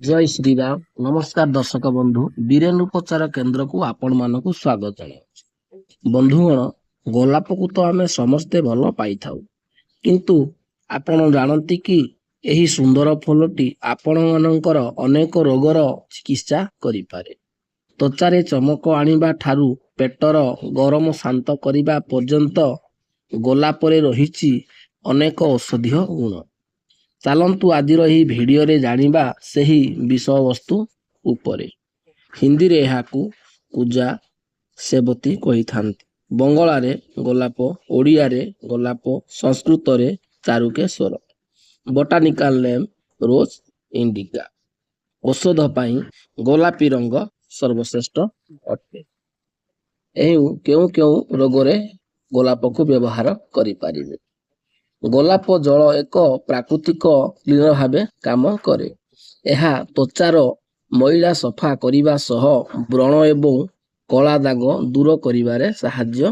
ଜୟ ଶ୍ରୀରାମ। ନମସ୍କାର ଦର୍ଶକ ବନ୍ଧୁ, ବୀରେନ୍ ଉପଚାର କେନ୍ଦ୍ରକୁ ଆପଣ ମାନଙ୍କୁ ସ୍ୱାଗତ ଜଣାଉଛି। ବନ୍ଧୁଗଣ, ଗୋଲାପକୁ ତ ଆମେ ସମସ୍ତେ ଭଲ ପାଇଥାଉ, କିନ୍ତୁ ଆପଣ ଜାଣନ୍ତି କି ଏହି ସୁନ୍ଦର ଫୁଲଟି ଆପଣମାନଙ୍କର ଅନେକ ରୋଗର ଚିକିତ୍ସା କରିପାରେ। ତ୍ୱଚାରେ ଚମକ ଆଣିବା ଠାରୁ ପେଟର ଗରମ ଶାନ୍ତ କରିବା ପର୍ଯ୍ୟନ୍ତ ଗୋଲାପରେ ରହିଛି ଅନେକ ଔଷଧୀୟ ଗୁଣ। ଚାଲନ୍ତୁ ଆଜିର ଏହି ଭିଡ଼ିଓରେ ଜାଣିବା ସେହି ବିଷୟବସ୍ତୁ ଉପରେ। ହିନ୍ଦୀରେ ଏହାକୁ ପୂଜା ସେବତୀ କହିଥାନ୍ତି, ବଙ୍ଗଳାରେ ଗୋଲାପ, ଓଡ଼ିଆରେ ଗୋଲାପ, ସଂସ୍କୃତରେ ଚାରୁକେଶ୍ୱର। Botanical name rose indica. ଔଷଧ ପାଇଁ ଗୋଲାପୀ ରଙ୍ଗ ସର୍ବଶ୍ରେଷ୍ଠ ଅଟେ। କେଉଁ କେଉଁ ରୋଗରେ ଗୋଲାପକୁ ବ୍ୟବହାର କରିପାରିବେ? ଗୋଲାପ ଜଳ ଏକ ପ୍ରାକୃତିକ କ୍ଲିନର ଭାବେ କାମ କରେ। ଏହା ତ୍ୱଚାର ମଇଳା ସଫା କରିବା ସହ ବ୍ରଣ ଏବଂ କଳା ଦାଗ ଦୂର କରିବାରେ ସାହାଯ୍ୟ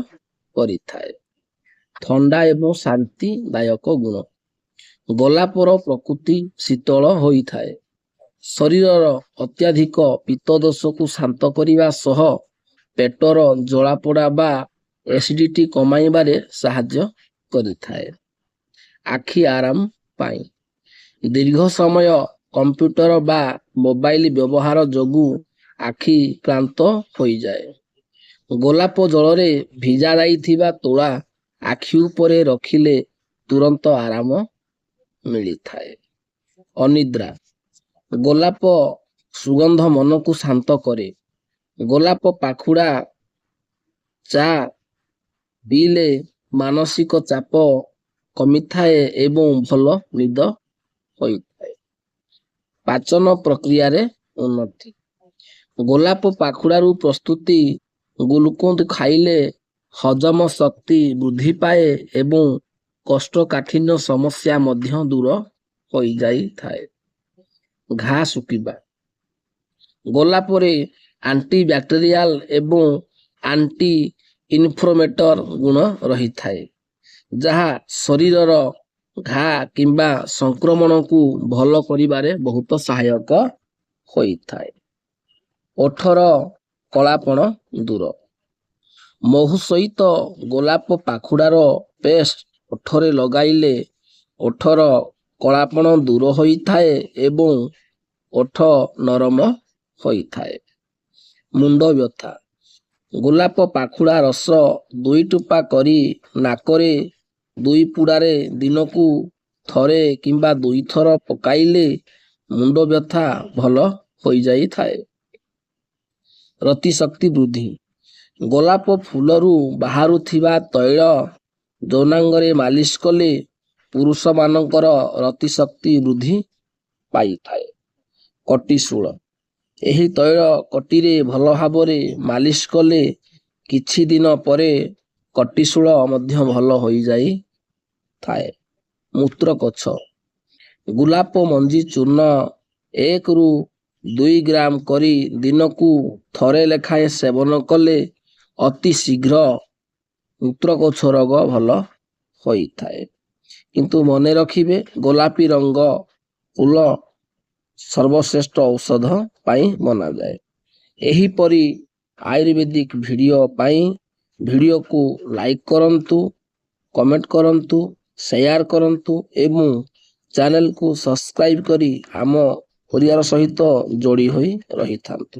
କରିଥାଏ। ଥଣ୍ଡା ଏବଂ ଶାନ୍ତିଦାୟକ ଗୁଣ। ଗୋଲାପର ପ୍ରକୃତି ଶୀତଳ ହୋଇଥାଏ। ଶରୀରର ଅତ୍ୟଧିକ ପିତ୍ତ ଦୋଷକୁ ଶାନ୍ତ କରିବା ସହ ପେଟର ଜଳାପୋଡ଼ା ବା ଏସିଡିଟି କମାଇବାରେ ସାହାଯ୍ୟ କରିଥାଏ। ଆଖି ଆରାମ ପାଇଁ। ଦୀର୍ଘ ସମୟ କମ୍ପ୍ୟୁଟର ବା ମୋବାଇଲ ବ୍ୟବହାର ଯୋଗୁଁ ଆଖି କ୍ଳାନ୍ତ ହୋଇଯାଏ। ଗୋଲାପ ଜଳରେ ଭିଜା ଯାଇଥିବା ତୁଳା ଆଖି ଉପରେ ରଖିଲେ ତୁରନ୍ତ ଆରାମ ମିଳିଥାଏ। ଅନିଦ୍ରା। ଗୋଲାପ ସୁଗନ୍ଧ ମନକୁ ଶାନ୍ତ କରେ। ଗୋଲାପ ପାଖୁଡ଼ା ଚା ପିଇଲେ ମାନସିକ ଚାପ କମିଥାଏ ଏବଂ ଭଲ ନିଦ ହୋଇଥାଏ। ପାଚନ ପ୍ରକ୍ରିୟାରେ ଉନ୍ନତି। ଗୋଲାପ ପାଖୁଡ଼ାରୁ ପ୍ରସ୍ତୁତି ଗ୍ଲୁକୋଜ୍ ଖାଇଲେ ହଜମ ଶକ୍ତି ବୃଦ୍ଧି ପାଏ ଏବଂ କୋଷ୍ଠକାଠିନ୍ୟ ସମସ୍ୟା ମଧ୍ୟ ଦୂର ହୋଇଯାଇଥାଏ। ଘା ଶୁଖିବା। ଗୋଲାପରେ ଆଣ୍ଟି ବ୍ୟାକ୍ଟେରିଆଲ ଏବଂ ଆଣ୍ଟି ଇନଫ୍ଲୋମେଟର ଗୁଣ ରହିଥାଏ, ଯାହା ଶରୀରର ଘା କିମ୍ବା ସଂକ୍ରମଣକୁ ଭଲ କରିବାରେ ବହୁତ ସହାୟକ ହୋଇଥାଏ। ଓଠର କଳାପଣ ଦୂର। ମହୁ ସହିତ ଗୋଲାପ ପାଖୁଡ଼ାର ପେଷ୍ଟ ଓଠରେ ଲଗାଇଲେ ଓଠର କଳାପଣ ଦୂର ହୋଇଥାଏ ଏବଂ ଓଠ ନରମ ହୋଇଥାଏ। ମୁଣ୍ଡ ବ୍ୟଥା। ଗୋଲାପ ପାଖୁଡ଼ା ରସ 2 ଟୋପା କରି ନାକରେ 2 ପୁଡ଼ାରେ ଦିନକୁ ଥରେ କିମ୍ବା 2 ଥର ପକାଇଲେ ମୁଣ୍ଡ ବ୍ୟଥା ଭଲ ହୋଇଯାଇଥାଏ। ରତିଶକ୍ତି ବୃଦ୍ଧି। ଗୋଲାପ ଫୁଲରୁ ବାହାରୁଥିବା ତୈଳ ଯୌନାଙ୍ଗରେ ମାଲିସ କଲେ ପୁରୁଷମାନଙ୍କର ରତିଶକ୍ତି ବୃଦ୍ଧି ପାଇଥାଏ। କଟିଶୂଳ। ଏହି ତୈଳ କଟିରେ ଭଲ ଭାବରେ ମାଲିସ କଲେ କିଛି ଦିନ ପରେ କଟିଶୂଳ ମଧ୍ୟ ଭଲ ହୋଇଯାଇଥାଏ। ମୂତ୍ରକୋଷ। ଗୋଲାପ ମଞ୍ଜି ଚୂର୍ଣ୍ଣ 1 ରୁ 2 ଗ୍ରାମ କରି ଦିନକୁ ଥରେ ଲେଖାଏଁ ସେବନ କଲେ ଅତି ଶୀଘ୍ର ମୂତ୍ରକୋଷ ରୋଗ ଭଲ ହୋଇଥାଏ। କିନ୍ତୁ ମନେ ରଖିବେ, ଗୋଲାପୀ ରଙ୍ଗ ଫୁଲ ସର୍ବଶ୍ରେଷ୍ଠ ଔଷଧ ପାଇଁ ମନାଯାଏ। ଏହିପରି ଆୟୁର୍ବେଦିକ ଭିଡ଼ିଓ ପାଇଁ ଭିଡ଼ିଓକୁ ଲାଇକ୍ କରନ୍ତୁ, କମେଣ୍ଟ କରନ୍ତୁ, ସେୟାର କରନ୍ତୁ ଏବଂ ଚ୍ୟାନେଲକୁ ସବସ୍କ୍ରାଇବ କରି ଆମ ପରିବାର ସହିତ ଯୋଡ଼ି ହୋଇ ରହିଥାନ୍ତୁ।